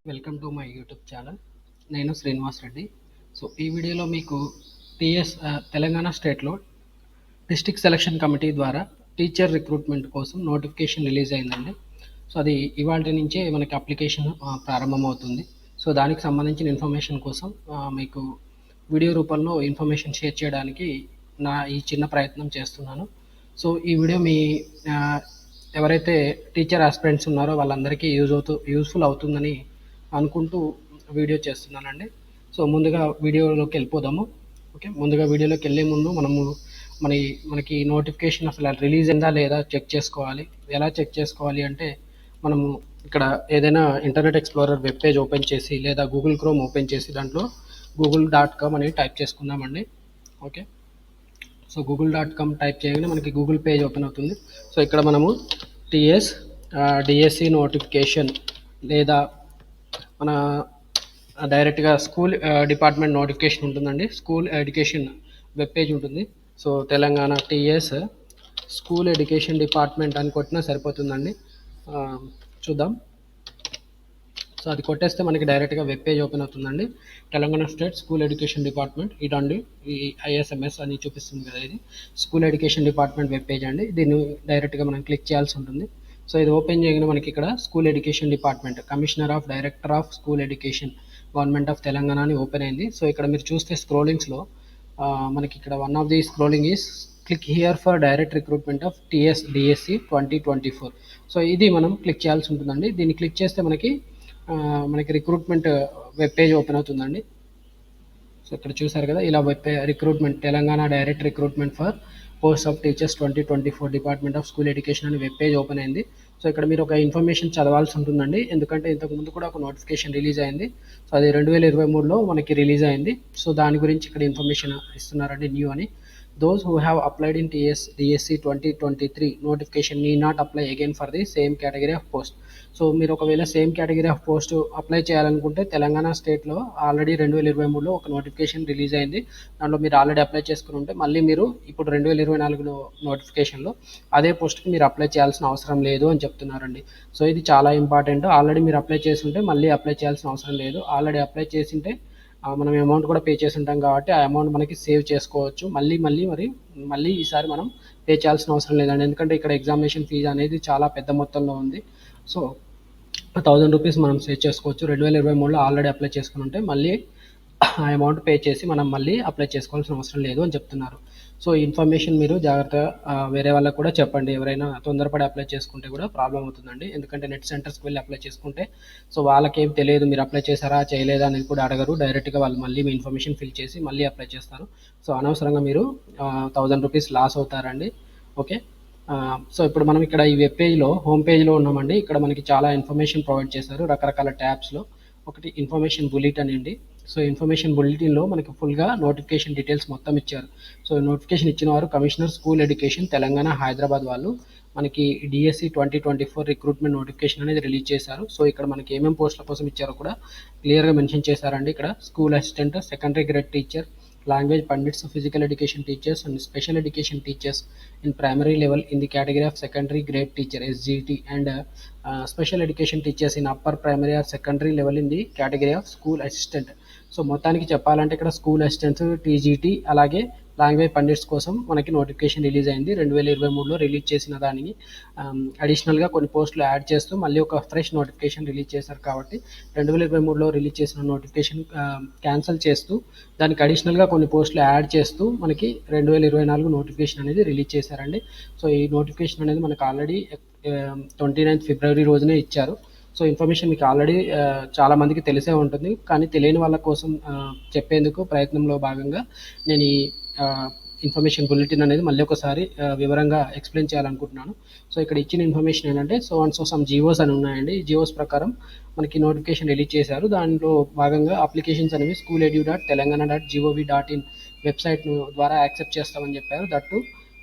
Welcome to my YouTube channel. నేను Srinivas Reddy. So ఈ వీడియోలో మీకు టీఎస్ తెలంగాణ స్టేట్లో డిస్ట్రిక్ట్ సెలక్షన్ కమిటీ ద్వారా టీచర్ రిక్రూట్మెంట్ కోసం నోటిఫికేషన్ రిలీజ్ అయిందండి. సో అది ఇవాళ నుంచే మనకి అప్లికేషన్ ప్రారంభమవుతుంది. సో దానికి సంబంధించిన ఇన్ఫర్మేషన్ కోసం మీకు వీడియో రూపంలో ఇన్ఫర్మేషన్ షేర్ చేయడానికి నా ఈ చిన్న ప్రయత్నం చేస్తున్నాను. సో ఈ వీడియో మీ ఎవరైతే టీచర్ ఆస్పిరెంట్స్ ఉన్నారో వాళ్ళందరికీ యూజ్ఫుల్ అవుతుందని అనుకుంటూ వీడియో చేస్తున్నానండి. సో ముందుగా వీడియోలోకి వెళ్ళిపోదాము. ఓకే, ముందుగా వీడియోలోకి వెళ్ళే ముందు మనకి నోటిఫికేషన్ అసలు రిలీజ్ అయిందా లేదా చెక్ చేసుకోవాలి. ఎలా చెక్ చేసుకోవాలి అంటే మనము ఇక్కడ ఏదైనా internet explorer web page open చేసి లేదా గూగుల్ క్రోమ్ ఓపెన్ చేసి దాంట్లో google.com అని టైప్ చేసుకుందామండి. ఓకే, సో google.com టైప్ చేయగానే మనకి గూగుల్ పేజ్ ఓపెన్ అవుతుంది. సో ఇక్కడ మనము టీఎస్ డిఎస్సి నోటిఫికేషన్ లేదా మన డైరెక్ట్గా స్కూల్ డిపార్ట్మెంట్ నోటిఫికేషన్ ఉంటుందండి. స్కూల్ ఎడ్యుకేషన్ వెబ్ పేజ్ ఉంటుంది. So Telangana TS school education department అని కొట్టినా సరిపోతుందండి. చూద్దాం. సో అది కొట్టేస్తే మనకి డైరెక్ట్గా వెబ్ పేజ్ ఓపెన్ అవుతుందండి. Telangana state school education department ఇదండి, ఈ ఐఎస్ఎంఎస్ అని చూపిస్తుంది కదా, ఇది school education department web page అండి. దీన్ని డైరెక్ట్గా మనం క్లిక్ చేయాల్సి ఉంటుంది. సో ఇది ఓపెన్ చేయగానే మనకి ఇక్కడ school education department commissioner of director of school education government of Telangana అని ఓపెన్ అయింది. సో ఇక్కడ మీరు చూస్తే స్క్రోలింగ్స్లో మనకి ఇక్కడ one of the scrolling is click here for direct recruitment of TS DSC 2024. So ఇది మనం క్లిక్ చేయాల్సి ఉంటుందండి. దీన్ని క్లిక్ చేస్తే మనకి రిక్రూట్మెంట్ వెబ్ పేజ్ ఓపెన్ అవుతుందండి. సో ఇక్కడ చూసారు కదా, ఇలా recruitment Telangana direct recruitment for post of teachers 2024 department of school education అని వెబ్ పేజ్ ఓపెన్ అయింది. సో ఇక్కడ మీరు ఒక ఇన్ఫర్మేషన్ చదవాల్సి ఉంటుందండి, ఎందుకంటే ఇంతకుముందు కూడా ఒక నోటిఫికేషన్ రిలీజ్ అయింది. సో అది 2023లో మనకి రిలీజ్ అయింది. సో దాని గురించి ఇక్కడ ఇన్ఫర్మేషన్ ఇస్తున్నారండి, న్యూ అని. Those who have applied in DSC 2023 notification need not apply again for the same category of post. So మీరు ఒకవేళ same category of post apply చేయాలనుకుంటే తెలంగాణ స్టేట్లో ఆల్రెడీ 2023లో ఒక నోటిఫికేషన్ రిలీజ్ అయింది. దాంట్లో మీరు ఆల్రెడీ అప్లై చేసుకుని ఉంటే మళ్ళీ మీరు ఇప్పుడు 2024 నోటిఫికేషన్లో అదే పోస్ట్కి మీరు అప్లై చేయాల్సిన అవసరం లేదు అని చెప్తున్నారండి. సో ఇది చాలా ఇంపార్టెంట్. ఆల్రెడీ మీరు అప్లై చేసి ఉంటే మళ్ళీ అప్లై చేయాల్సిన అవసరం లేదు. ఆల్రెడీ అప్లై చేసి ఉంటే మనం అమౌంట్ కూడా పే చేసి ఉంటాం కాబట్టి ఆ అమౌంట్ మనకి సేవ్ చేసుకోవచ్చు. మళ్ళీ ఈసారి మనం పే చేయాల్సిన అవసరం లేదండి, ఎందుకంటే ఇక్కడ ఎగ్జామినేషన్ ఫీజు అనేది చాలా పెద్ద మొత్తంలో ఉంది. సో 1000 రూపీస్ మనం సేవ్ చేసుకోవచ్చు. 2023లో ఆల్రెడీ అప్లై చేసుకుని ఉంటే మళ్ళీ ఆ అమౌంట్ పే చేసి మనం మళ్ళీ అప్లై చేసుకోవాల్సిన అవసరం లేదు అని చెప్తున్నారు. సో ఈ ఇన్ఫర్మేషన్ మీరు జాగ్రత్తగా వేరే వాళ్ళకు కూడా చెప్పండి. ఎవరైనా తొందరపడి అప్లై చేసుకుంటే కూడా ప్రాబ్లం అవుతుందండి, ఎందుకంటే నెట్ సెంటర్స్కి వెళ్ళి అప్లై చేసుకుంటే సో వాళ్ళకేం తెలియదు మీరు అప్లై చేశారా చేయలేదా అనేది కూడా అడగరు. డైరెక్ట్గా వాళ్ళు మళ్ళీ మీ ఇన్ఫర్మేషన్ ఫిల్ చేసి మళ్ళీ అప్లై చేస్తారు. సో అనవసరంగా మీరు 1000 రూపీస్ లాస్ అవుతారండి. ఓకే, సో ఇప్పుడు మనం ఇక్కడ ఈ వెబ్ పేజ్లో హోమ్ పేజ్లో ఉన్నామండి. ఇక్కడ మనకి చాలా ఇన్ఫర్మేషన్ ప్రొవైడ్ చేశారు రకరకాల ట్యాబ్స్లో. ఒకటి ఇన్ఫర్మేషన్ బులెటిన్ అండి. సో ఇన్ఫర్మేషన్ బులెటిన్లో మనకి ఫుల్గా నోటిఫికేషన్ డీటెయిల్స్ మొత్తం ఇచ్చారు. సో నోటిఫికేషన్ ఇచ్చిన వారు commissioner school education Telangana Hyderabad వాళ్ళు మనకి డిఎస్సి 2024 రిక్రూట్మెంట్ నోటిఫికేషన్ అనేది రిలీజ్ చేశారు. సో ఇక్కడ మనకి ఏమేమి పోస్టుల కోసం ఇచ్చారో కూడా క్లియర్గా మెన్షన్ చేశారండి. ఇక్కడ school assistant, secondary grade teacher, language pundits, physical education teachers and special education teachers in primary level in the category of secondary grade teacher SGT and special education teachers in upper primary or secondary level in the category of school assistant. So మొత్తానికి చెప్పాలంటే ఇక్కడ school assistants, TGT, అలాగే language pundits కోసం మనకి notification release అయింది. 2023లో release చేసిన దానిని అడిషనల్గా కొన్ని పోస్టులు యాడ్ చేస్తూ మళ్ళీ ఒక ఫ్రెష్ నోటిఫికేషన్ రిలీజ్ చేశారు. కాబట్టి 2023లో రిలీజ్ చేసిన నోటిఫికేషన్ క్యాన్సిల్ చేస్తూ దానికి అడిషనల్గా కొన్ని పోస్టులు యాడ్ చేస్తూ మనకి 2024 నోటిఫికేషన్ అనేది రిలీజ్ చేశారండి. సో ఈ నోటిఫికేషన్ అనేది మనకు ఆల్రెడీ 29th ఫిబ్రవరి రోజునే ఇచ్చారు. సో ఇన్ఫర్మేషన్ మీకు ఆల్రెడీ చాలా మందికి తెలిసే ఉంటుంది, కానీ తెలియని వాళ్ళ కోసం చెప్పేందుకు ప్రయత్నంలో భాగంగా నేను ఈ ఇన్ఫర్మేషన్ బులెటిన్ అనేది మళ్ళీ ఒకసారి వివరంగా ఎక్స్ప్లెయిన్ చేయాలనుకుంటున్నాను. సో ఇక్కడ ఇచ్చిన ఇన్ఫర్మేషన్ ఏంటంటే సమ్ జీవోస్ అని ఉన్నాయండి. ఈ జీవోస్ ప్రకారం మనకి నోటిఫికేషన్ రిలీజ్ చేశారు. దాంట్లో భాగంగా అప్లికేషన్స్ అనేవి schooledu.telangana.gov.in వెబ్సైట్ ద్వారా యాక్సెప్ట్ చేస్తామని చెప్పారు. దట్టు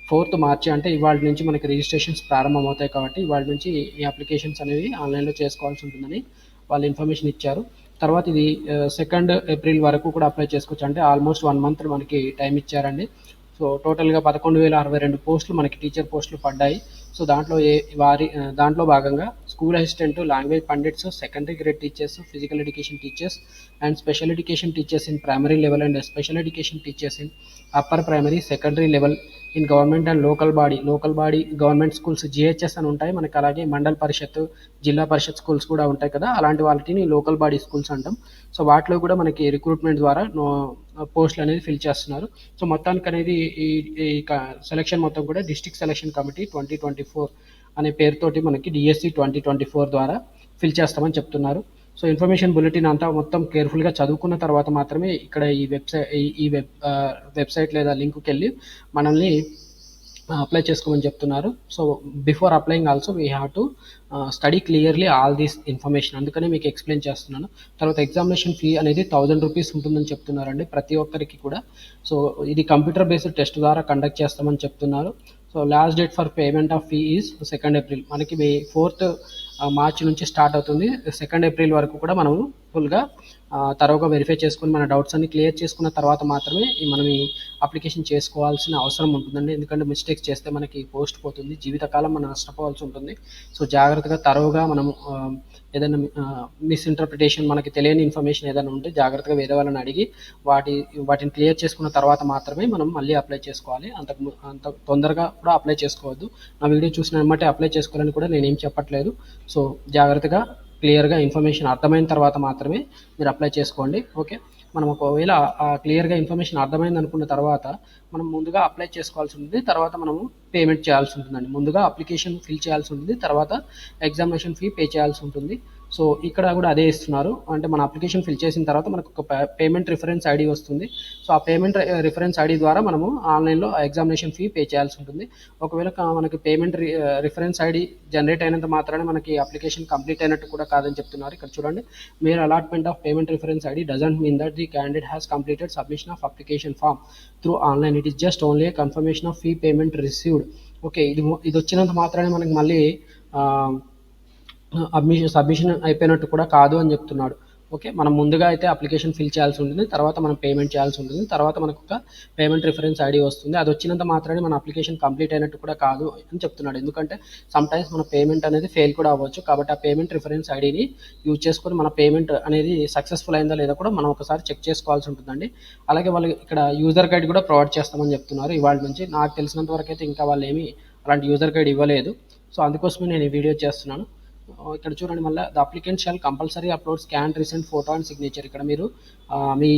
4th మార్చి, అంటే ఇవాళ నుంచి మనకి రిజిస్ట్రేషన్స్ ప్రారంభమవుతాయి. కాబట్టి ఇవాళ నుంచి ఈ అప్లికేషన్స్ అనేవి ఆన్లైన్లో చేసుకోవాల్సి ఉంటుందని వాళ్ళు ఇన్ఫర్మేషన్ ఇచ్చారు. తర్వాత ఇది 2nd ఏప్రిల్ వరకు కూడా అప్లై చేసుకోవచ్చు, అంటే ఆల్మోస్ట్ 1 month మనకి టైం ఇచ్చారండి. సో టోటల్గా 11,062 పోస్టులు మనకి టీచర్ పోస్టులు పడ్డాయి. సో దాంట్లో భాగంగా school assistant, language pundits, secondary grade teachers, physical education teachers and special education teachers in primary level and special education teachers in upper primary secondary level in government and local body government schools GHS అని ఉంటాయి మనకి. అలాగే మండల పరిషత్, జిల్లా పరిషత్ schools కూడా ఉంటాయి కదా, అలాంటి వాటిని లోకల్ బాడీ స్కూల్స్ అంటాం. సో వాటిలో కూడా మనకి రిక్రూట్మెంట్ ద్వారా పోస్టులు అనేది ఫిల్ చేస్తున్నారు. సో మొత్తానికి అనేది ఈ ఈ సెలక్షన్ మొత్తం కూడా డిస్ట్రిక్ట్ సెలక్షన్ కమిటీ 2024 అనే పేరుతోటి మనకి డిఎస్సి 2024 ద్వారా ఫిల్ చేస్తామని చెప్తున్నారు. సో ఇన్ఫర్మేషన్ బులెటిన్ అంతా మొత్తం కేర్ఫుల్గా చదువుకున్న తర్వాత మాత్రమే ఇక్కడ ఈ వెబ్సైట్ లేదా లింక్కి వెళ్ళి మనల్ని అప్లై చేసుకోమని చెప్తున్నారు. So before applying also we have to study clearly all these information. అందుకనే మీకు ఎక్స్ప్లెయిన్ చేస్తున్నాను. తర్వాత ఎగ్జామినేషన్ ఫీ అనేది 1000 రూపీస్ ఉంటుందని చెప్తున్నారండి ప్రతి ఒక్కరికి కూడా. సో ఇది కంప్యూటర్ బేస్డ్ టెస్ట్ ద్వారా కండక్ట్ చేస్తామని చెప్తున్నారు. So last date for payment of fee is 2 April. మనకి 4 మార్చి నుంచి స్టార్ట్ అవుతుంది. 2 ఏప్రిల్ వరకు కూడా మనము ఫుల్గా తరోగా వెరిఫై చేసుకొని మన డౌట్స్ అన్ని క్లియర్ చేసుకున్న తర్వాత మాత్రమే మనం ఈ అప్లికేషన్ చేసుకోవాల్సిన అవసరం ఉంటుందండి. ఎందుకంటే మిస్టేక్స్ చేస్తే మనకి పోస్ట్ పోతుంది, జీవితకాలం మనం నష్టపోవాల్సి ఉంటుంది. సో జాగ్రత్తగా తరోగా మనము ఏదైనా మిస్ఇంటర్ప్రిటేషన్, మనకి తెలియని ఇన్ఫర్మేషన్ ఏదైనా ఉంటే జాగ్రత్తగా వేరే వాళ్ళని అడిగి వాటిని క్లియర్ చేసుకున్న తర్వాత మాత్రమే మనం మళ్ళీ అప్లై చేసుకోవాలి. అంత తొందరగా కూడా అప్లై చేసుకోవద్దు. నా వీడియో చూసిన వెంబటే అప్లై చేసుకోవాలని కూడా నేనేం చెప్పట్లేదు. సో జాగ్రత్తగా క్లియర్గా ఇన్ఫర్మేషన్ అర్థమైన తర్వాత మాత్రమే మీరు అప్లై చేసుకోండి. ఓకే, మనం ఒకవేళ క్లియర్గా ఇన్ఫర్మేషన్ అర్థమైంది అనుకున్న తర్వాత మనం ముందుగా అప్లై చేసుకోవాల్సి ఉంటుంది, తర్వాత మనము పేమెంట్ చేయాల్సి ఉంటుందండి. ముందుగా అప్లికేషన్ ఫిల్ చేయాల్సి ఉంటుంది, తర్వాత ఎగ్జామినేషన్ ఫీ పే చేయాల్సి ఉంటుంది. సో ఇక్కడ కూడా అదే ఇస్తున్నారు. అంటే మన అప్లికేషన్ ఫిల్ చేసిన తర్వాత మనకు ఒక పేమెంట్ రిఫరెన్స్ ఐడి వస్తుంది. సో ఆ పేమెంట్ రిఫరెన్స్ ఐడి ద్వారా మనము ఆన్లైన్లో ఎగ్జామినేషన్ ఫీ పే చేయాల్సి ఉంటుంది. ఒకవేళ మనకి పేమెంట్ రిఫరెన్స్ ఐడి జనరేట్ అయినంత మాత్రానే మనకి అప్లికేషన్ కంప్లీట్ అయినట్టు కూడా కాదని చెప్తున్నారు. ఇక్కడ చూడండి, mere allotment of payment reference ID doesn't mean that the candidate has completed submission of application form through online. It is just only a confirmation of fee payment received. Okay, ఇది వచ్చినంత మాత్రానే మనకి మళ్ళీ సబ్మిషన్ అయిపోయినట్టు కూడా కాదు అని చెప్తున్నాడు. Okay, మనం ముందుగా అయితే అప్లికేషన్ ఫిల్ చేయాల్సి ఉంటుంది, తర్వాత మనం పేమెంట్ చేయాల్సి ఉంటుంది, తర్వాత మనకు ఒక పేమెంట్ రిఫరెన్స్ ఐడి వస్తుంది. అది వచ్చినంత మాత్రమే మన అప్లికేషన్ కంప్లీట్ అయినట్టు కూడా కాదు అని చెప్తున్నాడు. ఎందుకంటే సమ్టైమ్స్ మన పేమెంట్ అనేది ఫెయిల్ కూడా అవ్వచ్చు. కాబట్టి ఆ పేమెంట్ రిఫరెన్స్ ఐడిని యూజ్ చేసుకొని మన పేమెంట్ అనేది సక్సెస్ఫుల్ అయిందా లేదా కూడా మనం ఒకసారి చెక్ చేసుకోవాల్సి ఉంటుందండి. అలాగే వాళ్ళు ఇక్కడ యూజర్ గైడ్ కూడా ప్రొవైడ్ చేస్తామని చెప్తున్నారు ఇవాళ నుంచి. నాకు తెలిసినంత వరకు అయితే ఇంకా వాళ్ళు ఏమీ అలాంటి యూజర్ గైడ్ ఇవ్వలేదు. సో అందుకోసమే నేను ఈ వీడియో చేస్తున్నాను. ఇక్కడ చూడండి, మళ్ళీ the applicant shall compulsory upload scan recent photo and signature. ఇక్కడ మీరు మీ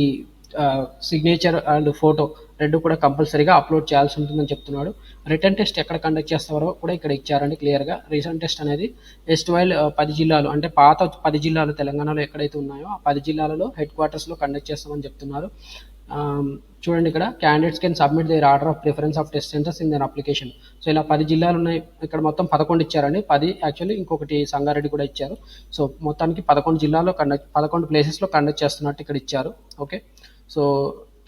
సిగ్నేచర్ అండ్ ఫోటో రెండు కూడా కంపల్సరీగా అప్లోడ్ చేయాల్సి ఉంటుందని చెప్తున్నాడు. రిటర్న్ టెస్ట్ ఎక్కడ కండక్ట్ చేస్తారో కూడా ఇక్కడ ఇచ్చారండి క్లియర్గా. రీసెంట్ టెస్ట్ అనేది ఎస్ట్వైల్ 10 జిల్లాలు, అంటే పాత 10 జిల్లాలు తెలంగాణలో ఎక్కడైతే ఉన్నాయో ఆ 10 జిల్లాలలో హెడ్ క్వార్టర్స్లో కండక్ట్ చేస్తామని చెప్తున్నారు. చూడండి, ఇక్కడ candidates can submit their order of preference of test centres in their application. So ఇలా 10 జిల్లాలు ఉన్నాయి. ఇక్కడ మొత్తం 11 ఇచ్చారండి. 10 యాక్చువల్లీ, ఇంకొకటి సంగారెడ్డి కూడా ఇచ్చారు. సో మొత్తానికి 11 జిల్లాలో 11 ప్లేసెస్లో కండక్ట్ చేస్తున్నట్టు ఇక్కడ ఇచ్చారు. ఓకే, సో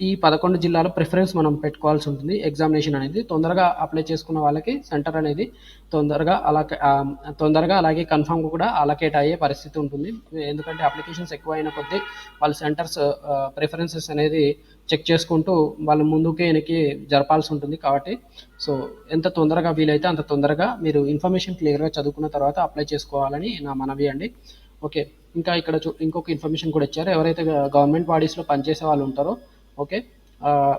ఈ 11 జిల్లాలో ప్రిఫరెన్స్ మనం పెట్టుకోవాల్సి ఉంటుంది. ఎగ్జామినేషన్ అనేది తొందరగా అప్లై చేసుకున్న వాళ్ళకి సెంటర్ అనేది తొందరగా అలాగే కన్ఫామ్గా కూడా అలకేట్ అయ్యే పరిస్థితి ఉంటుంది. ఎందుకంటే అప్లికేషన్స్ ఎక్కువ అయిన కొద్దీ వాళ్ళ సెంటర్స్ ప్రిఫరెన్సెస్ అనేది చెక్ చేసుకుంటూ వాళ్ళు ముందుకి వెనక్కి జరపాల్సి ఉంటుంది. కాబట్టి సో ఎంత తొందరగా వీలైతే అంత తొందరగా మీరు ఇన్ఫర్మేషన్ క్లియర్గా చదువుకున్న తర్వాత అప్లై చేసుకోవాలని నా మనవి అండి. ఓకే, ఇంకా ఇక్కడ ఇంకొక ఇన్ఫర్మేషన్ కూడా ఇచ్చారు. ఎవరైతే గవర్నమెంట్ బాడీస్లో పనిచేసే వాళ్ళు ఉంటారో, ఓకే,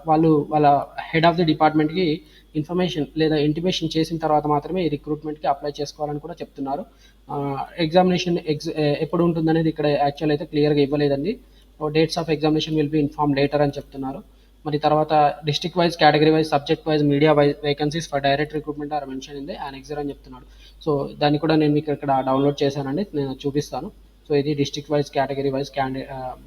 వాళ్ళ హెడ్ ఆఫ్ ది డిపార్ట్మెంట్కి ఇన్ఫర్మేషన్ లేదా ఇంటిమేషన్ చేసిన తర్వాత మాత్రమే ఈ రిక్రూట్మెంట్కి అప్లై చేసుకోవాలని కూడా చెప్తున్నారు. ఎగ్జామినేషన్ ఎప్పుడు ఉంటుందనేది ఇక్కడ యాక్చువల్ అయితే క్లియర్గా ఇవ్వలేదండి. Dates of examination will be inform later అని చెప్తున్నారు. మరి తర్వాత district wise, category wise, subject wise, media wise vacancies for direct recruitment are mention in the annexure అని చెప్తున్నాడు. సో దాన్ని కూడా నేను మీకు ఇక్కడ డౌన్లోడ్ చేశానండి, నేను చూపిస్తాను. సో ఇది డిస్ట్రిక్ట్ వైజ్, కేటగిరీ వైజ్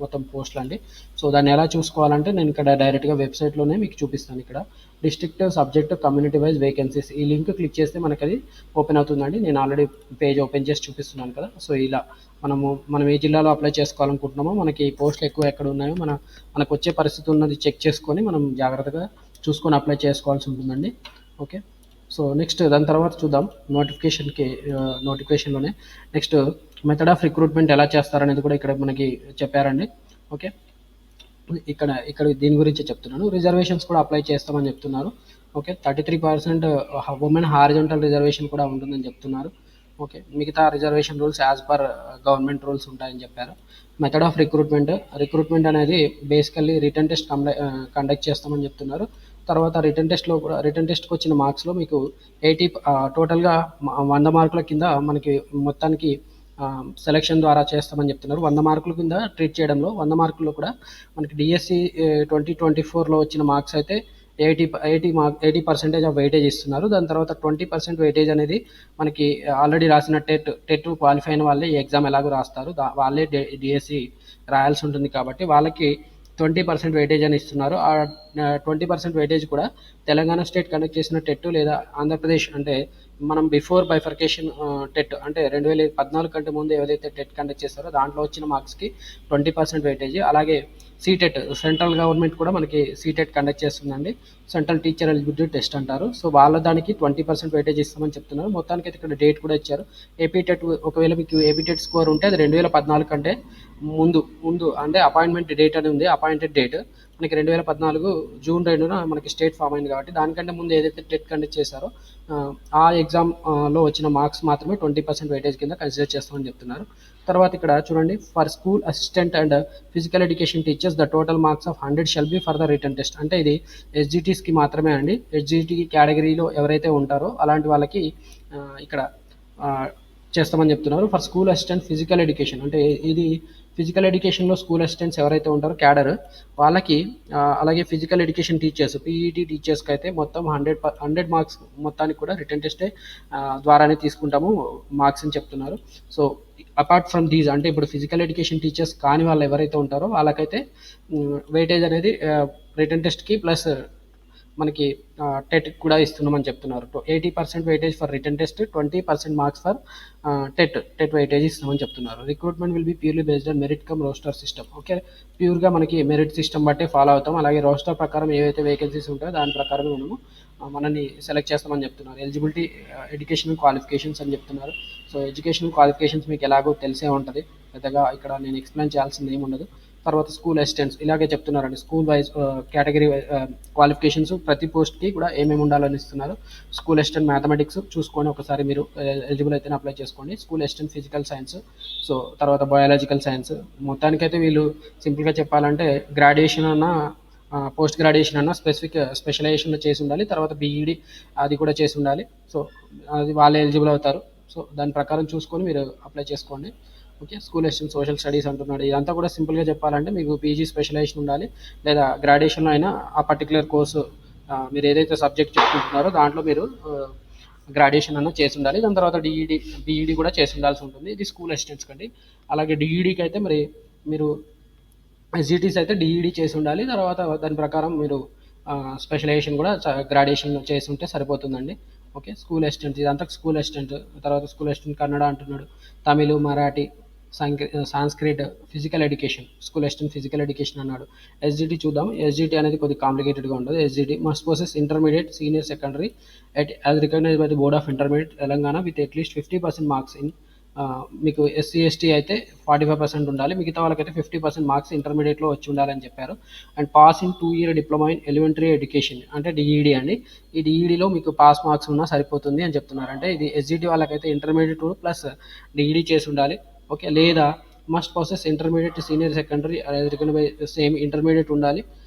మొత్తం పోస్టులు అండి. సో దాన్ని ఎలా చూసుకోవాలంటే నేను ఇక్కడ డైరెక్ట్గా వెబ్సైట్లోనే మీకు చూపిస్తాను. ఇక్కడ district, subject, community wise vacancies, ఈ లింక్ క్లిక్ చేస్తే మనకి అది ఓపెన్ అవుతుందండి. నేను ఆల్రెడీ పేజ్ ఓపెన్ చేసి చూపిస్తున్నాను కదా. సో ఇలా మనం ఏ జిల్లాలో అప్లై చేసుకోవాలనుకుంటున్నామో, మనకి పోస్టులు ఎక్కువ ఎక్కడ ఉన్నాయో మనకు వచ్చే పరిస్థితి ఉన్నది చెక్ చేసుకొని మనం జాగ్రత్తగా చూసుకొని అప్లై చేసుకోవాల్సి ఉంటుందండి. ఓకే, సో నెక్స్ట్ దాని తర్వాత చూద్దాం నోటిఫికేషన్లోనే నెక్స్ట్ మెథడ్ ఆఫ్ రిక్రూట్మెంట్ ఎలా చేస్తారనేది కూడా ఇక్కడ మనకి చెప్పారండి. ఓకే, ఇక్కడ దీని గురించి చెప్తున్నాను. రిజర్వేషన్స్ కూడా అప్లై చేస్తామని చెప్తున్నారు. ఓకే. 33% ఉమెన్ హారిజాంటల్ రిజర్వేషన్ కూడా ఉంటుందని చెప్తున్నారు. ఓకే. మిగతా reservation rules as per government rules ఉంటాయని చెప్పారు. మెథడ్ ఆఫ్ రిక్రూట్మెంట్ అనేది బేసికల్లీ రిటన్ టెస్ట్ కండక్ట్ చేస్తామని చెప్తున్నారు. తర్వాత రిటన్ టెస్ట్కి వచ్చిన మార్క్స్లో మీకు 80 టోటల్గా 100 మార్కుల కింద మనకి మొత్తానికి సెలక్షన్ ద్వారా చేస్తామని చెప్తున్నారు. 100 మార్కుల కింద ట్రీట్ చేయడంలో 100 మార్కుల్లో కూడా మనకి డిఎస్సి 2024లో వచ్చిన మార్క్స్ అయితే 80% ఆఫ్ వెయిటేజ్ ఇస్తున్నారు. దాని తర్వాత 20% వెయిటేజ్ అనేది మనకి ఆల్రెడీ రాసిన టెట్ క్వాలిఫై అయిన వాళ్ళే ఈ ఎగ్జామ్ ఎలాగో రాస్తారు. వాళ్ళే డిఎస్సి రాయాల్సి ఉంటుంది కాబట్టి వాళ్ళకి 20% వెయిటేజ్ అని ఇస్తున్నారు. ఆ 20% వెయిటేజ్ కూడా తెలంగాణ స్టేట్ కండక్ట్ చేసిన టెట్ లేదా ఆంధ్రప్రదేశ్ అంటే మనం బిఫోర్ బైఫర్కేషన్ టెట్ అంటే 2014 కంటే ముందు ఏదైతే టెట్ కండక్ట్ చేస్తారో దాంట్లో వచ్చిన మార్క్స్కి 20% వెయిటేజ్. అలాగే సీటెట్ సెంట్రల్ గవర్నమెంట్ కూడా మనకి సీటెట్ కండక్ట్ చేస్తుందండి. సెంట్రల్ టీచర్ ఎలిజిబిలిటీ టెస్ట్ అంటారు. సో వాళ్ళ దానికి 20% వెయిటేజ్ ఇస్తామని చెప్తున్నారు. మొత్తానికి అయితే ఇక్కడ డేట్ కూడా ఇచ్చారు. ఏపీ టెట్ ఒకవేళ మీకు ఏపీ టెట్ స్కోర్ ఉంటే అది 2014 కంటే ముందు అంటే అపాయింట్మెంట్ డేట్ అని ఉంది. అపాయింటెడ్ డేట్ మనకి 2014 జూన్ 2న మనకి స్టేట్ ఫామ్ అయింది కాబట్టి దానికంటే ముందు ఏదైతే టెట్ కండక్ట్ చేశారో ఆ ఎగ్జామ్లో వచ్చిన మార్క్స్ మాత్రమే 20% వెయిటేజ్ కింద కన్సిడర్ చేస్తామని చెప్తున్నారు. తర్వాత ఇక్కడ చూడండి, for school assistant and physical education teachers the total marks of 100 shall be for the return test. అంటే ఇది ఎస్జిటీస్కి మాత్రమే అండి. ఎస్జిటి కేటగిరీలో ఎవరైతే ఉంటారో అలాంటి వాళ్ళకి ఇక్కడ చేస్తామని చెప్తున్నారు. For school assistant physical education అంటే ఇది ఫిజికల్ ఎడ్యుకేషన్లో స్కూల్ అసిస్టెంట్స్ ఎవరైతే ఉంటారో క్యాడర్ వాళ్ళకి, అలాగే ఫిజికల్ ఎడ్యుకేషన్ టీచర్స్ పీఈటీ టీచర్స్కి అయితే మొత్తం 100 మార్క్స్ మొత్తానికి కూడా రిటర్న్ టెస్టే ద్వారానే తీసుకుంటాము మార్క్స్ అని చెప్తున్నారు. సో అపార్ట్ ఫ్రమ్ దీస్ అంటే ఇప్పుడు ఫిజికల్ ఎడ్యుకేషన్ టీచర్స్ కాని వాళ్ళు ఎవరైతే ఉంటారో వాళ్ళకైతే వెయిటేజ్ అనేది రిటర్న్ టెస్ట్కి ప్లస్ మనకి టెట్ కూడా ఇస్తున్నామని చెప్తున్నారు. 80% weightage for return test, 20% marks for TET weightage ఇస్తామని చెప్తున్నారు. Recruitment will be purely based on merit come roster system. Okay, ప్యూర్గా మనకి మెరిట్ సిస్టమ్ బట్టే ఫాలో అవుతాం. అలాగే రోస్టర్ ప్రకారం ఏవైతే వేకెన్సీస్ ఉంటాయో దాని ప్రకారం మనము మనల్ని సెలెక్ట్ చేస్తామని చెప్తున్నారు. ఎలిజిబిలిటీ ఎడ్యుకేషనల్ క్వాలిఫికేషన్స్ అని చెప్తున్నారు. సో ఎడ్యుకేషనల్ క్వాలిఫికేషన్స్ మీకు ఎలాగో తెలిసే ఉంటుంది, పెద్దగా ఇక్కడ నేను ఎక్స్ప్లెయిన్ చేయాల్సింది ఏముండదు. తర్వాత స్కూల్ అసిస్టెంట్స్ ఇలాగే చెప్తున్నారండి. స్కూల్ వైజ్ కేటగిరీ క్వాలిఫికేషన్స్ ప్రతి పోస్ట్కి కూడా ఏమేమి ఉండాలని ఇస్తున్నారు. స్కూల్ అసిస్టెంట్ మ్యాథమెటిక్స్ చూసుకొని ఒకసారి మీరు ఎలిజిబుల్ అయితేనే అప్లై చేసుకోండి. School assistant physical science, so తర్వాత బయాలజికల్ సైన్స్. మొత్తానికైతే వీళ్ళు సింపుల్గా చెప్పాలంటే గ్రాడ్యుయేషన్ అన్న పోస్ట్ గ్రాడ్యుయేషన్ అన్న స్పెషలైజేషన్లో చేసి ఉండాలి. తర్వాత బీఈడి అది కూడా చేసి ఉండాలి. సో అది వాళ్ళే ఎలిజిబుల్ అవుతారు. సో దాని ప్రకారం చూసుకొని మీరు అప్లై చేసుకోండి. Okay, school assistant social studies అంటున్నాడు. ఇదంతా కూడా సింపుల్గా చెప్పాలంటే మీకు పీజీ స్పెషలైజేషన్ ఉండాలి, లేదా గ్రాడ్యుయేషన్లో అయినా ఆ పర్టికులర్ కోర్సు మీరు ఏదైతే సబ్జెక్ట్ చెప్పుకుంటున్నారో దాంట్లో మీరు గ్రాడ్యుయేషన్ అన్న చేసి ఉండాలి. దాని తర్వాత బీఈడి కూడా చేసి ఉండాల్సి ఉంటుంది. ఇది స్కూల్ అసిస్టెంట్స్ కండి. అలాగే డిఈడికి అయితే మరి మీరు ఎస్జిటీస్ అయితే డిఈడి చేసి ఉండాలి. తర్వాత దాని ప్రకారం మీరు స్పెషలైజేషన్ కూడా గ్రాడ్యుయేషన్ చేసి ఉంటే సరిపోతుందండి. ఓకే, స్కూల్ అసిస్టెంట్ ఇదంతా స్కూల్ అసిస్టెంట్. తర్వాత స్కూల్ అసిస్టెంట్ కన్నడ అంటున్నాడు, Tamil, Marathi, Sanskrit, physical education, school assistant physical education అన్నాడు. ఎస్జిటి చూద్దాం. ఎస్జిటి అనేది కొద్దిగా కాంప్లికేటెడ్గా ఉంటుంది. SGT must possess intermediate senior secondary as recognized by the board of intermediate Telangana with at least 50% marks in మీకు ఎస్సీ ఎస్టీ అయితే 45% ఉండాలి. మిగతా వాళ్ళకైతే 50% మార్క్స్ ఇంటర్మీడియట్లో వచ్చి ఉండాలని చెప్పారు. And pass in 2-year diploma in elementary education అంటే డిఈడి అండి. ఈ డిఈడిలో మీకు పాస్ మార్క్స్ ఉన్నా సరిపోతుంది అని చెప్తున్నారు. అంటే ఇది ఎస్జిటి వాళ్ళకైతే ఇంటర్మీడియట్ ప్లస్ డిఈడి చేసి ఉండాలి. ఓకే, లేదా must process intermediate senior secondary recognized by same intermediate ఉండాలి.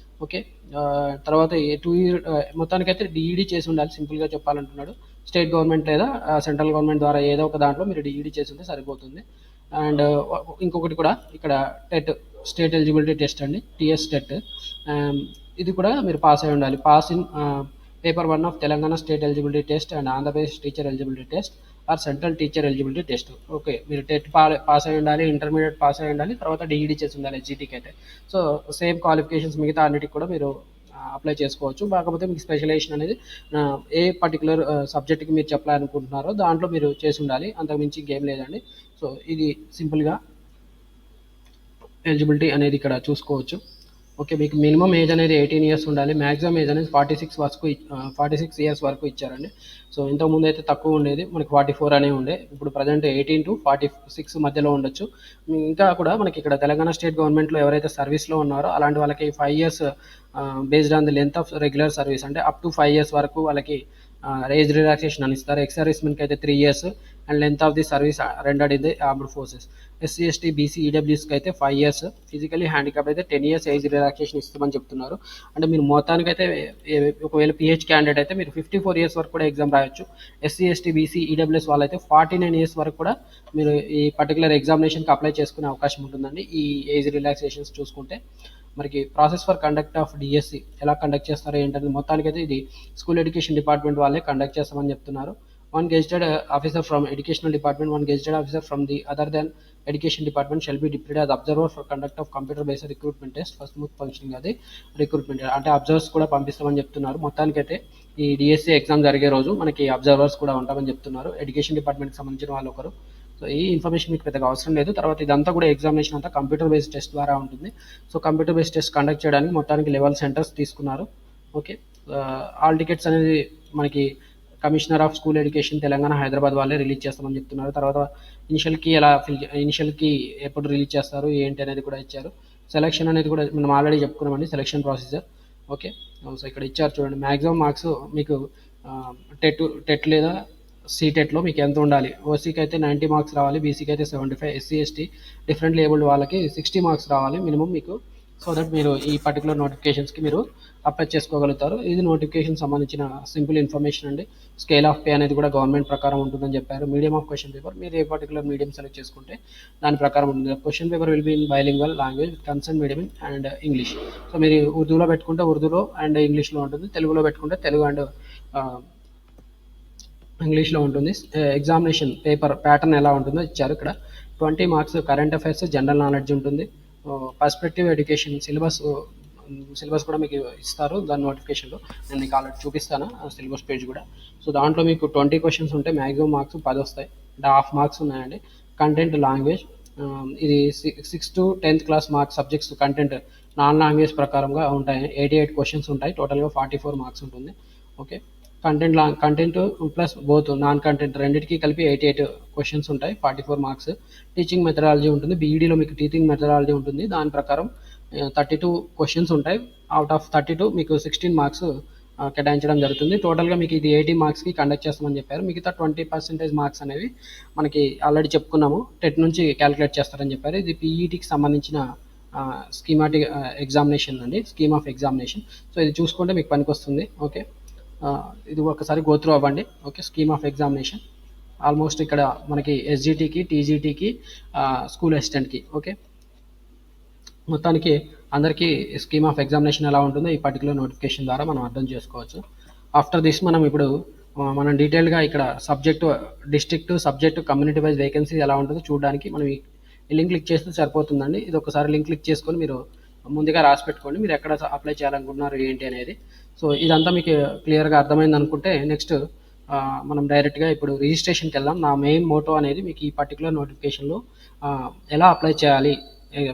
ఓకే, తర్వాత 2-year మొత్తానికైతే డిఈడి చేసి ఉండాలి సింపుల్గా చెప్పాలంటున్నాడు. స్టేట్ గవర్నమెంట్ లేదా సెంట్రల్ గవర్నమెంట్ ద్వారా ఏదో ఒక దాంట్లో మీరు డిఈడి చేసి ఉంటే సరిపోతుంది. అండ్ ఇంకొకటి కూడా ఇక్కడ టెట్ స్టేట్ ఎలిజిబిలిటీ టెస్ట్ అండి, టీఎస్ టెట్. ఇది కూడా మీరు పాస్ అయి ఉండాలి. Pass in paper 1 of Telangana state eligibility test and Andhra Pradesh teacher eligibility test or central teacher eligibility test. Okay, మీరు టెట్ పాస్ అయి ఉండాలి, ఇంటర్మీడియట్ పాస్ అయి ఉండాలి, తర్వాత డిఈడి చేసి ఉండాలి ఎస్జిటికి అయితే. సో సేమ్ క్వాలిఫికేషన్స్ మిగతా అన్నిటికి కూడా మీరు అప్లై చేసుకోవచ్చు. కాకపోతే మీకు స్పెషలైజేషన్ అనేది ఏ పర్టికులర్ సబ్జెక్ట్కి మీరు చెప్పాలనుకుంటున్నారో దాంట్లో మీరు చేసి ఉండాలి, అంతకుమించి ఇంకేం లేదండి. సో ఇది సింపుల్గా ఎలిజిబిలిటీ అనేది ఇక్కడ చూసుకోవచ్చు. ఓకే, మీకు మినిమం ఏజ్ అనేది 18 ఇయర్స్ ఉండాలి. మ్యాక్సిమం ఏజ్ అనేది 46 ఇయర్స్ వరకు ఇచ్చారండి. సో ఇంతకుముందు అయితే తక్కువ ఉండేది, మనకి 44 అనే ఉండే. ఇప్పుడు ప్రజెంట్ 18 to 46 మధ్యలో ఉండొచ్చు. ఇంకా కూడా మనకి ఇక్కడ తెలంగాణ స్టేట్ గవర్నమెంట్లో ఎవరైతే సర్వీస్లో ఉన్నారో అలాంటి వాళ్ళకి 5 years based on the length of regular service, అంటే అప్ టు 5 ఇయర్స్ వరకు వాళ్ళకి ఏజ్ రిలాక్సేషన్ అని ఇస్తారు. ఎక్స్ సర్వీస్మెన్కి అయితే 3 years and length of the service rendered in the armed forces. SC ST BC ఈడబ్ల్యూస్కి అయితే 5 ఇయర్స్, ఫిజికలీ హ్యాండిక్యాప్ అయితే 10 ఇయర్స్ ఏజ్ రిలాక్సేషన్ ఇస్తామని చెప్తున్నారు. అంటే మీరు మొత్తానికైతే ఒకవేళ పిహెచ్ క్యాండిడేట్ అయితే మీరు 54 ఇయర్స్ వరకు కూడా ఎగ్జామ్ రాయొచ్చు. ఎస్సీ ఎస్టీ బీసీ ఈడబ్ల్యూఎస్ వాళ్ళైతే 49 ఇయర్స్ వరకు కూడా మీరు ఈ పర్టికులర్ ఎగ్జామినేషన్కి అప్లై చేసుకునే అవకాశం ఉంటుందండి. ఈ ఏజ్ రిలాక్సేషన్స్ చూసుకుంటే మనకి process for conduct of DSC ఎలా కండక్ట్ చేస్తారో ఏంటనేది మొత్తానికైతే ఇది స్కూల్ ఎడ్యుకేషన్ డిపార్ట్మెంట్ వాళ్ళే కండక్ట్ చేస్తామని చెప్తున్నారు. One gazetted officer from educational department, one gazetted officer from the other than education department shall be deployed as observer for conduct of computer based recruitment test for smooth functioning అది recruitment, అంటే observers కూడా పంపిస్తామని చెప్తున్నారు. మొత్తానికైతే ఈ DSC exam జరిగే రోజు మనకి అబ్జర్వర్స్ కూడా ఉంటామని చెప్తున్నారు, ఎడ్యుకేషన్ డిపార్ట్మెంట్కి సంబంధించిన వాళ్ళు ఒకరు. సో ఈ ఇన్ఫర్మేషన్ మీకు పెద్దగా అవసరం లేదు. తర్వాత ఇదంతా కూడా ఎగ్జామినేషన్ అంతా కంప్యూటర్ బేస్డ్ టెస్ట్ ద్వారా ఉంటుంది. So computer based test conduct చేయడానికి మొత్తానికి లెవెల్ సెంటర్స్ తీసుకున్నారు. ఓకే, ఆల్ టికెట్స్ అనేది మనకి commissioner of school education Telangana Hyderabad వాళ్ళే రిలీజ్ చేస్తామని చెప్తున్నారు. తర్వాత ఇనిషియల్కి ఎప్పుడు రిలీజ్ చేస్తారు ఏంటి అనేది కూడా ఇచ్చారు. సెలక్షన్ అనేది కూడా మనం ఆల్రెడీ చెప్పుకున్నామండి, సెలక్షన్ ప్రొసీజర్. ఓకే, సో ఇక్కడ ఇచ్చారు చూడండి, మ్యాక్సిమం మార్క్స్ మీకు టెట్ లేదా సీటెట్లో మీకు ఎంత ఉండాలి. ఓసీకి అయితే 90 మార్క్స్ రావాలి, బీసీకి అయితే 75, ఎస్సీ ఎస్టీ డిఫరెంట్లీ ఏబుల్డ్ వాళ్ళకి 60 మార్క్స్ రావాలి మినిమం మీకు. సో దట్ మీరు ఈ పర్టికులర్ నోటిఫికేషన్స్కి మీరు అప్లై చేసుకోగలుగుతారు. ఇది నోటిఫికేషన్ సంబంధించిన సింపుల్ ఇన్ఫర్మేషన్ అండి. స్కేల్ ఆఫ్ పే అనేది కూడా గవర్నమెంట్ ప్రకారం ఉంటుందని చెప్పారు. మీడియం ఆఫ్ క్వశ్చన్ పేపర్, మీరు ఏ పర్టికులర్ మీడియం సెలెక్ట్ చేసుకుంటే దాని ప్రకారం ఉంటుంది. Question paper will be in bilingual language with concern medium and English. So మీరు ఉర్దూలో పెట్టుకుంటే ఉర్దూలో అండ్ ఇంగ్లీష్లో ఉంటుంది, తెలుగులో పెట్టుకుంటే తెలుగు అండ్ ఇంగ్లీష్లో ఉంటుంది. ఎగ్జామినేషన్ పేపర్ ప్యాటర్న్ ఎలా ఉంటుందో ఇచ్చారు ఇక్కడ. 20 marks current affairs, general knowledge ఉంటుంది. పర్స్పెక్టివ్ ఎడ్యుకేషన్ సిలబస్ కూడా మీకు ఇస్తారు దాని నోటిఫికేషన్లో. నేను మీకు ఆల్రెడీ చూపిస్తాను సిలబస్ పేజ్ కూడా. సో దాంట్లో మీకు 20 క్వశ్చన్స్ ఉంటాయి, మ్యాక్సిమం మార్క్స్ 10 వస్తాయి, అంటే హాఫ్ మార్క్స్ ఉన్నాయండి. కంటెంట్ లాంగ్వేజ్, ఇది 6th to 10th class marks subjects content non language ప్రకారంగా ఉంటాయి. 88 క్వశ్చన్స్ ఉంటాయి, టోటల్గా 44 మార్క్స్ ఉంటుంది. Okay, content plus both non content రెండింటికి కలిపి 88 క్వశ్చన్స్ ఉంటాయి, 44 మార్క్స్. టీచింగ్ మెథడాలజీ ఉంటుంది, బీఈడీలో మీకు టీచింగ్ మెథడాలజీ ఉంటుంది. దాని ప్రకారం 32 క్వశ్చన్స్ ఉంటాయి. అవుట్ ఆఫ్ 32 మీకు 16 మార్క్స్ కేటాయించడం జరుగుతుంది. టోటల్గా మీకు ఇది 80 మార్క్స్కి కండక్ట్ చేస్తామని చెప్పారు. మిగతా 20% మార్క్స్ అనేవి మనకి ఆల్రెడీ చెప్పుకున్నాము, టెట్ నుంచి క్యాలిక్యులేట్ చేస్తారని చెప్పారు. ఇది పీఈటీకి సంబంధించిన స్కీమాటిక్ ఎగ్జామినేషన్ అండి, స్కీమ్ ఆఫ్ ఎగ్జామినేషన్. సో ఇది చూసుకుంటే మీకు పనికి వస్తుంది. ఓకే, ఇది ఒకసారి గోత్రూ అవ్వండి. Okay, scheme of examination almost ఇక్కడ మనకి ఎస్జిటికి, టీజీటీకి, స్కూల్ అసిస్టెంట్కి. ఓకే, మొత్తానికి అందరికీ స్కీమ్ ఆఫ్ ఎగ్జామినేషన్ ఎలా ఉంటుందో ఈ పర్టికులర్ నోటిఫికేషన్ ద్వారా మనం అర్థం చేసుకోవచ్చు. ఆఫ్టర్ దిస్ మనం ఇప్పుడు మనం డీటెయిల్గా ఇక్కడ district subject community wise vacancy ఎలా ఉంటుందో చూడడానికి మనం ఈ లింక్ క్లిక్ చేస్తే సరిపోతుందండి. ఇది ఒకసారి లింక్ క్లిక్ చేసుకొని మీరు ముందుగా రాసి పెట్టుకోండి మీరు ఎక్కడ అప్లై చేయాలనుకుంటున్నారు ఏంటి అనేది. సో ఇదంతా మీకు క్లియర్గా అర్థమైంది అనుకుంటే నెక్స్ట్ మనం డైరెక్ట్గా ఇప్పుడు రిజిస్ట్రేషన్కి వెళ్దాం. నా మెయిన్ మోటో అనేది మీకు ఈ పర్టికులర్ నోటిఫికేషన్లో ఎలా అప్లై చేయాలి,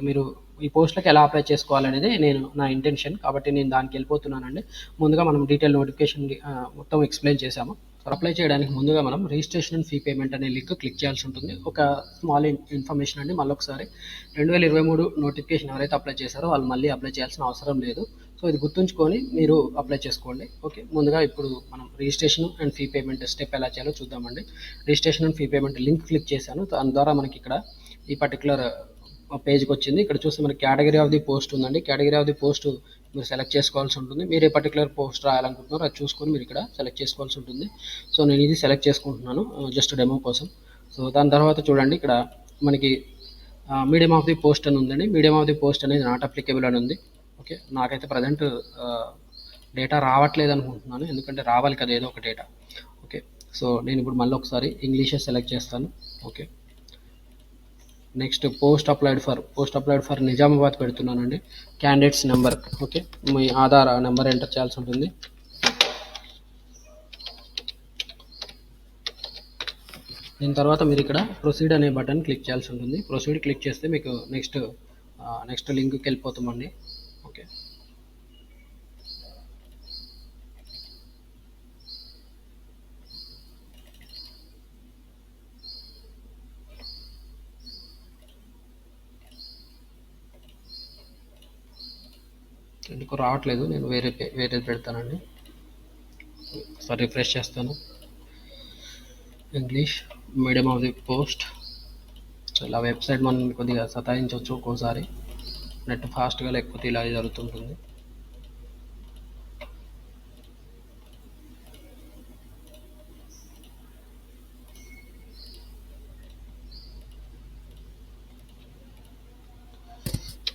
మీరు ఈ పోస్ట్లకి ఎలా అప్లై చేసుకోవాలనేది నా ఇంటెన్షన్, కాబట్టి నేను దానికి వెళ్ళిపోతున్నానండి. ముందుగా మనం డీటెయిల్ నోటిఫికేషన్ మొత్తం ఎక్స్ప్లెయిన్ చేశాము. సో అప్లై చేయడానికి ముందుగా మనం రిజిస్ట్రేషన్ అండ్ ఫీ పేమెంట్ అనే లింక్ క్లిక్ చేయాల్సి ఉంటుంది. ఒక స్మాల్ ఇన్ఫర్మేషన్ అండి, మళ్ళీ ఒకసారి 2023 నోటిఫికేషన్ ఎవరైతే అప్లై చేశారో వాళ్ళు మళ్ళీ అప్లై చేయాల్సిన అవసరం లేదు. సో ఇది గుర్తుంచుకొని మీరు అప్లై చేసుకోండి. ఓకే, ముందుగా ఇప్పుడు మనం registration and fee payment step ఎలా చేయాలో చూద్దామండి. Registration and fee payment link click చేశాను, దాని ద్వారా మనకి ఇక్కడ ఈ పర్టికులర్ పేజ్కి వచ్చింది. ఇక్కడ చూస్తే మనకి కేటగిరీ ఆఫ్ ది పోస్ట్ ఉందండి. కేటగిరీ ఆఫ్ ది పోస్ట్ మీరు సెలెక్ట్ చేసుకోవాల్సి ఉంటుంది. మీరు ఏ పర్టికులర్ పోస్ట్ రాయాలనుకుంటున్నారో అది చూసుకొని మీరు ఇక్కడ సెలెక్ట్ చేసుకోవాల్సి ఉంటుంది. సో నేను ఇది సెలెక్ట్ చేసుకుంటున్నాను జస్ట్ డెమో కోసం. సో దాని తర్వాత చూడండి ఇక్కడ మనకి మీడియం ఆఫ్ ది పోస్ట్ అని ఉందండి. మీడియం ఆఫ్ ది పోస్ట్ అనేది నాట్ అప్లికేబుల్ అని ఉంది. ఓకే, నాకైతే ప్రజెంట్ డేటా రావట్లేదు అనుకుంటున్నాను, ఎందుకంటే రావాలి కదా ఏదో ఒక డేటా. ఓకే, సో నేను ఇప్పుడు మళ్ళీ ఒకసారి ఇంగ్లీషే సెలెక్ట్ చేస్తాను. Okay, next post applied for Nizamabad పెడుతున్నానండి. క్యాండిడేట్స్ నెంబర్, ఓకే, మీ ఆధార్ నెంబర్ ఎంటర్ చేయాల్సి ఉంటుంది. దీని తర్వాత మీరు ఇక్కడ ప్రొసీడ్ అనే బటన్ క్లిక్ చేయాల్సి ఉంటుంది. ప్రొసీడ్ క్లిక్ చేస్తే మీకు నెక్స్ట్ లింక్కి వెళ్ళిపోతామండి. ఓకే, ఎందుకు రావట్లేదు, నేను వేరేది పెడతానండి. ఒకసారి రిఫ్రెష్ చేస్తాను. English medium of the post. So ఇలా వెబ్సైట్ మనం కొద్దిగా సతాయించవచ్చు ఒక్కోసారి, నెట్ ఫాస్ట్గా లేకపోతే ఇలా జరుగుతుంటుంది.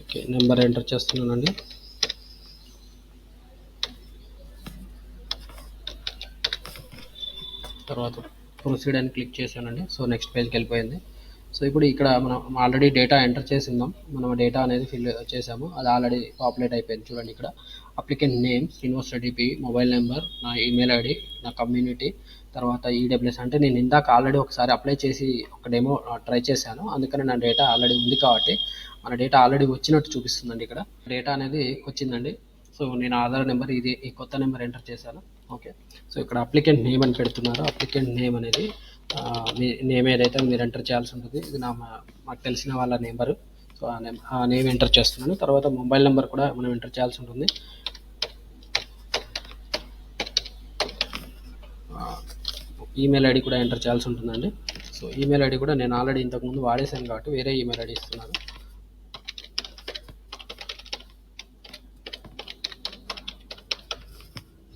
ఓకే, నెంబర్ ఎంటర్ చేస్తున్నానండి. తర్వాత ప్రొసీడ్ అని క్లిక్ చేశానండి. సో నెక్స్ట్ పేజ్కి వెళ్ళిపోయింది. సో ఇప్పుడు ఇక్కడ మనం ఆల్రెడీ డేటా ఎంటర్ చేసిందాం. మనం డేటా అనేది ఫిల్ చేసాము, అది ఆల్రెడీ పాపులేట్ అయిపోయింది. చూడండి ఇక్కడ applicant name Srinivas Reddy P, mobile number, నా ఈమెయిల్ ఐడి, నా కమ్యూనిటీ, తర్వాత ఈడబ్ల్యూఎస్. అంటే నేను ఇందాక ఆల్రెడీ ఒకసారి అప్లై చేసి ఒక డెమో ట్రై చేశాను, అందుకని నా డేటా ఆల్రెడీ ఉంది కాబట్టి మన డేటా ఆల్రెడీ వచ్చినట్టు చూపిస్తుందండి. ఇక్కడ డేటా అనేది వచ్చిందండి. సో నేను ఆధార్ నెంబర్ ఇది, ఈ కొత్త నెంబర్ ఎంటర్ చేశాను. ఓకే, సో ఇక్కడ అప్లికెంట్ నేమ్ అని పెడుతున్నారు. అప్లికెంట్ నేమ్ అనేది మీ నేమ్ ఏదైతే మీరు ఎంటర్ చేయాల్సి ఉంటుంది. ఇది మాకు తెలిసిన వాళ్ళ నెంబరు. సో ఆ నేమ్ ఎంటర్ చేస్తున్నాను. తర్వాత మొబైల్ నెంబర్ కూడా మనం ఎంటర్ చేయాల్సి ఉంటుంది. ఈమెయిల్ ఐడి కూడా ఎంటర్ చేయాల్సి ఉంటుందండి. సో ఈమెయిల్ ఐడి కూడా నేను ఆల్రెడీ ఇంతకుముందు వాడేసాను కాబట్టి వేరే ఈమెయిల్ ఐడి ఇస్తున్నాను.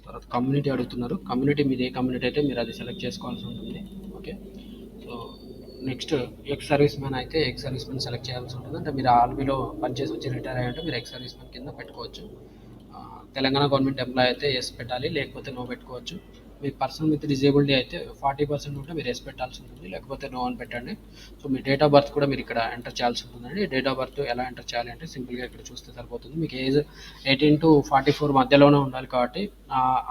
తర్వాత కమ్యూనిటీ అడుగుతున్నారు. కమ్యూనిటీ మీది ఏ కమ్యూనిటీ అయితే మీరు అది సెలెక్ట్ చేసుకోవాల్సి ఉంటుంది. Okay, so next ex service man అయితే ఎక్స్ సర్వీస్ మ్యాన్ సెలెక్ట్ చేయాల్సి ఉంటుంది. అంటే మీరు ఆర్మీలో పనిచేసి వచ్చి రిటైర్ అయ్యంటే మీరు ఎక్స్ సర్వీస్ మ్యాన్ కింద పెట్టుకోవచ్చు. తెలంగాణ గవర్నమెంట్ ఎంప్లాయ్ అయితే ఎస్ పెట్టాలి, లేకపోతే నో పెట్టుకోవచ్చు. మీ పర్సన్ విత్ డిజేబిలిటీ అయితే 40% ఉంటే మీరు ఎస్ పెట్టాల్సి ఉంటుంది, లేకపోతే నో అని పెట్టండి. So me date of birth కూడా మీరు ఇక్కడ ఎంటర్ చేయాల్సి ఉంటుందండి. డేట్ ఆఫ్ బర్త్ ఎలా ఎంటర్ చేయాలి అంటే సింపుల్గా ఇక్కడ చూస్తే సరిపోతుంది. మీకు ఏజ్ 18 to 44 మధ్యలోనే ఉండాలి కాబట్టి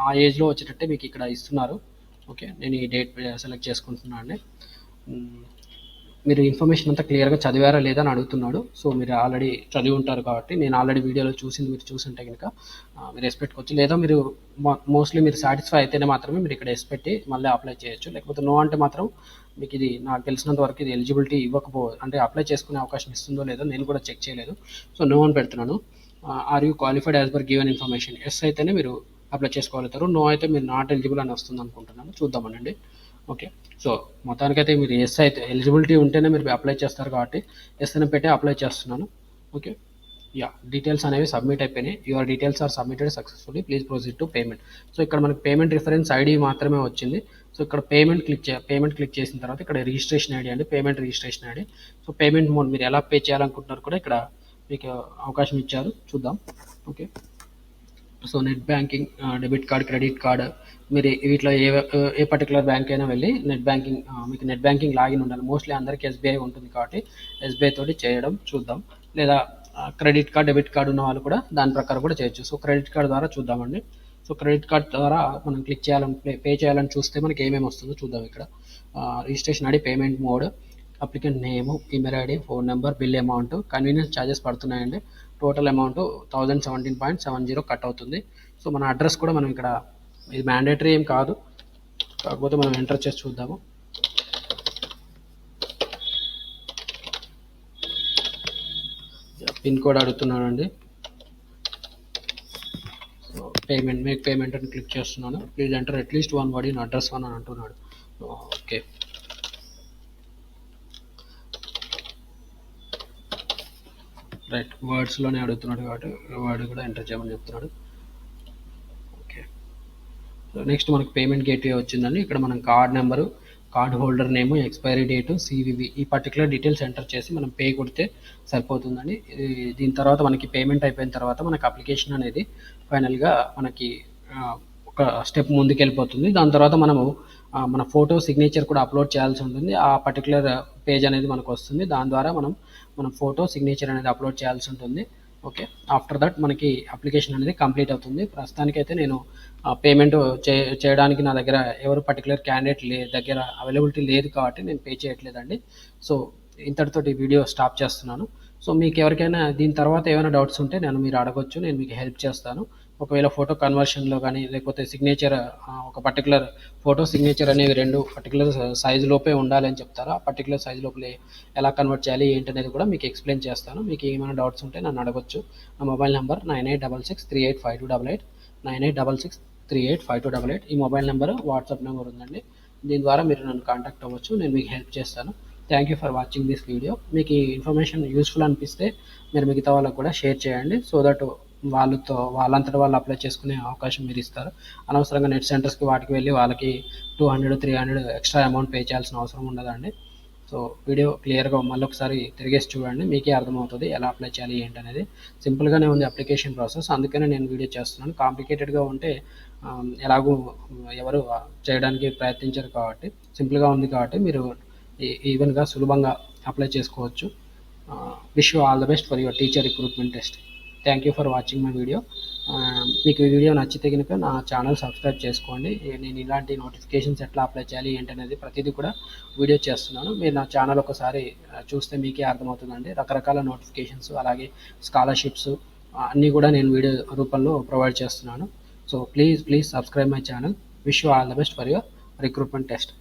ఆ ఏజ్లో వచ్చేటట్టే మీకు ఇక్కడ ఇస్తున్నారు. ఓకే, నేను ఈ డేట్ సెలెక్ట్ చేసుకుంటున్నాను అండి. మీరు ఇన్ఫర్మేషన్ అంతా క్లియర్గా చదివారా లేదా అని అడుగుతున్నాడు. సో మీరు ఆల్రెడీ చదివి ఉంటారు కాబట్టి, నేను ఆల్రెడీ వీడియోలో చూసింది మీరు చూసుంటే కనుక మీరు ఎస్ పెట్టుకోవచ్చు. లేదా మీరు మోస్ట్లీ మీరు సాటిస్ఫై అయితేనే మాత్రమే మీరు ఇక్కడ ఎస్ పెట్టి మళ్ళీ అప్లై చేయొచ్చు. లేకపోతే నో అంటే మాత్రం మీకు ఇది నాకు తెలిసినంత వరకు ఇది ఎలిజిబిలిటీ అంటే అప్లై చేసుకునే అవకాశం ఇస్తుందో లేదో నేను కూడా చెక్ చేయలేదు. సో నో అని పెడుతున్నాను. Are you qualified as per given information. Yes అయితేనే మీరు అప్లై చేసుకోగలుగుతారు, నో అయితే మీరు నాట్ ఎలిజిబుల్ అని వస్తుంది అనుకుంటున్నాను. చూద్దామనండి. ఓకే, సో మొత్తానికైతే మీరు ఎస్ అయితే ఎలిజిబిలిటీ ఉంటేనే మీరు అప్లై చేస్తారు కాబట్టి ఎస్ అని పెట్టి అప్లై చేస్తున్నాను. ఓకే, యా, డీటెయిల్స్ అనేవి సబ్మిట్ అయిపోయినాయి. Your details are submitted successfully, please proceed to payment. So ఇక్కడ మనకి పేమెంట్ రిఫరెన్స్ ఐడి మాత్రమే వచ్చింది. సో ఇక్కడ పేమెంట్ క్లిక్ చేసిన తర్వాత ఇక్కడ రిజిస్ట్రేషన్ ఐడి అండి, payment registration ID. So payment mode మీరు ఎలా పే చేయాలనుకుంటున్నారు కూడా ఇక్కడ మీకు అవకాశం ఇచ్చారు. చూద్దాం. Okay, so net banking, debit card, credit card, మీరు వీటిలో ఏ పర్టికులర్ బ్యాంక్ అయినా వెళ్ళి నెట్ బ్యాంకింగ్, మీకు నెట్ బ్యాంకింగ్ లాగిన్ ఉండాలి. మోస్ట్లీ అందరికీ ఎస్బీఐ ఉంటుంది కాబట్టి ఎస్బీఐ తోటి చేయడం చూద్దాం. లేదా క్రెడిట్ కార్డ్, డెబిట్ కార్డ్ ఉన్న వాళ్ళు కూడా దాని ప్రకారం కూడా చేయొచ్చు. సో క్రెడిట్ కార్డ్ ద్వారా చూద్దామండి. సో క్రెడిట్ కార్డ్ ద్వారా మనం క్లిక్ చేయాలని పే చేయాలని చూస్తే మనకి ఏమేమి వస్తుందో చూద్దాం. ఇక్కడ registration ID, payment mode, applicant name, email ID, phone number, bill amount, convenience charges పడుతున్నాయండి. టోటల్ అమౌంట్ 1017.70 కట్ అవుతుంది. సో మన అడ్రస్ కూడా మనం ఇక్కడ, ఇది మ్యాండేటరీ ఏం కాదు, కాకపోతే మనం ఎంటర్ చేసి చూద్దాము. పిన్ కోడ్ అడుగుతున్నానండి. సో మేక్ పేమెంట్ అని క్లిక్ చేస్తున్నాను. Please enter at least one word in address one అని అంటున్నాడు. ఓకే, రైట్, వర్డ్స్లోనే అడుగుతున్నాడు కాబట్టి వర్డ్ కూడా ఎంటర్ చేయమని చెప్తున్నాడు. ఓకే, సో నెక్స్ట్ మనకు పేమెంట్ గేట్వే వచ్చిందండి. ఇక్కడ మనం కార్డ్ నెంబరు, కార్డ్ హోల్డర్ నేము, ఎక్స్పైరీ డేటు, సివివి, ఈ పర్టికులర్ డీటెయిల్స్ ఎంటర్ చేసి మనం పే కొడితే సరిపోతుందండి. దీని తర్వాత మనకి పేమెంట్ అయిపోయిన తర్వాత మనకి అప్లికేషన్ అనేది ఫైనల్గా మనకి ఒక స్టెప్ ముందుకు వెళ్ళిపోతుంది. దాని తర్వాత మనము మన ఫోటో, సిగ్నేచర్ కూడా అప్లోడ్ చేయాల్సి ఉంటుంది. ఆ పర్టికులర్ పేజ్ అనేది మనకు వస్తుంది. దాని ద్వారా మనం ఫోటో, సిగ్నేచర్ అనేది అప్లోడ్ చేయాల్సి ఉంటుంది. ఓకే, ఆఫ్టర్ దట్ మనకి అప్లికేషన్ అనేది కంప్లీట్ అవుతుంది. ప్రస్తుతానికైతే నేను పేమెంట్ చేయడానికి నా దగ్గర ఎవరు పర్టికులర్ క్యాండిడేట్ దగ్గర అవైలబిలిటీ లేదు కాబట్టి నేను పే చేయట్లేదండి. సో ఇంతటితోటి వీడియో స్టాప్ చేస్తున్నాను. సో మీకు ఎవరికైనా దీని తర్వాత ఏమైనా డౌట్స్ ఉంటే మీరు అడగొచ్చు, నేను మీకు హెల్ప్ చేస్తాను. ఒకవేళ ఫోటో కన్వర్షన్లో కానీ లేకపోతే సిగ్నేచర్ ఒక పర్టికులర్ ఫోటో సిగ్నేచర్ అనేవి 2 పర్టికులర్ సైజు లోపే ఉండాలని చెప్తారు. ఆ పర్టికులర్ సైజు లోపలే ఎలా కన్వర్ట్ చేయాలి ఏంటనేది కూడా మీకు ఎక్స్ప్లెయిన్ చేస్తాను. మీకు ఏమైనా డౌట్స్ ఉంటే నన్ను అడగొచ్చు. నా మొబైల్ నెంబర్ 9866385288 9866385288. ఈ మొబైల్ నెంబర్ వాట్సాప్ నెంబర్ ఉందండి. దీని ద్వారా మీరు నన్ను కాంటాక్ట్ అవ్వచ్చు. నేను మీకు హెల్ప్ చేస్తాను. Thank you for watching this video. మీకు ఈ ఇన్ఫర్మేషన్ యూస్ఫుల్ అనిపిస్తే మీరు మిగతా వాళ్ళకు కూడా షేర్ చేయండి. సో దట్ వాళ్ళంతటా వాళ్ళు అప్లై చేసుకునే అవకాశం మీరు ఇస్తారు. అనవసరంగా నెట్ సెంటర్స్కి వాటికి వెళ్ళి వాళ్ళకి 200, 300 ఎక్స్ట్రా అమౌంట్ పే చేయాల్సిన అవసరం ఉండదండి. సో వీడియో క్లియర్గా మళ్ళీ ఒకసారి తిరిగేసి చూడండి, మీకే అర్థమవుతుంది ఎలా అప్లై చేయాలి ఏంటనేది. సింపుల్గానే ఉంది అప్లికేషన్ ప్రాసెస్, అందుకనే నేను వీడియో చేస్తున్నాను. కాంప్లికేటెడ్గా ఉంటే ఎలాగూ ఎవరు చేయడానికి ప్రయత్నించారు కాబట్టి సింపుల్గా ఉంది కాబట్టి మీరు ఈవెన్గా సులభంగా అప్లై చేసుకోవచ్చు. Wish you all the best for your teacher recruitment test. Thank you for watching my video. మీకు ఈ వీడియో నచ్చితే కనుక నా ఛానల్ సబ్స్క్రైబ్ చేసుకోండి. నేను ఇలాంటి నోటిఫికేషన్స్ ఎట్లా అప్లై చేయాలి ఏంటనేది ప్రతిదీ కూడా వీడియో చేస్తున్నాను. మీరు నా ఛానల్ ఒకసారి చూస్తే మీకే అర్థమవుతుందండి. రకరకాల నోటిఫికేషన్స్ అలాగే స్కాలర్షిప్స్ అన్నీ కూడా నేను వీడియో రూపంలో ప్రొవైడ్ చేస్తున్నాను. So please subscribe my channel. Wish you all the best for your recruitment test.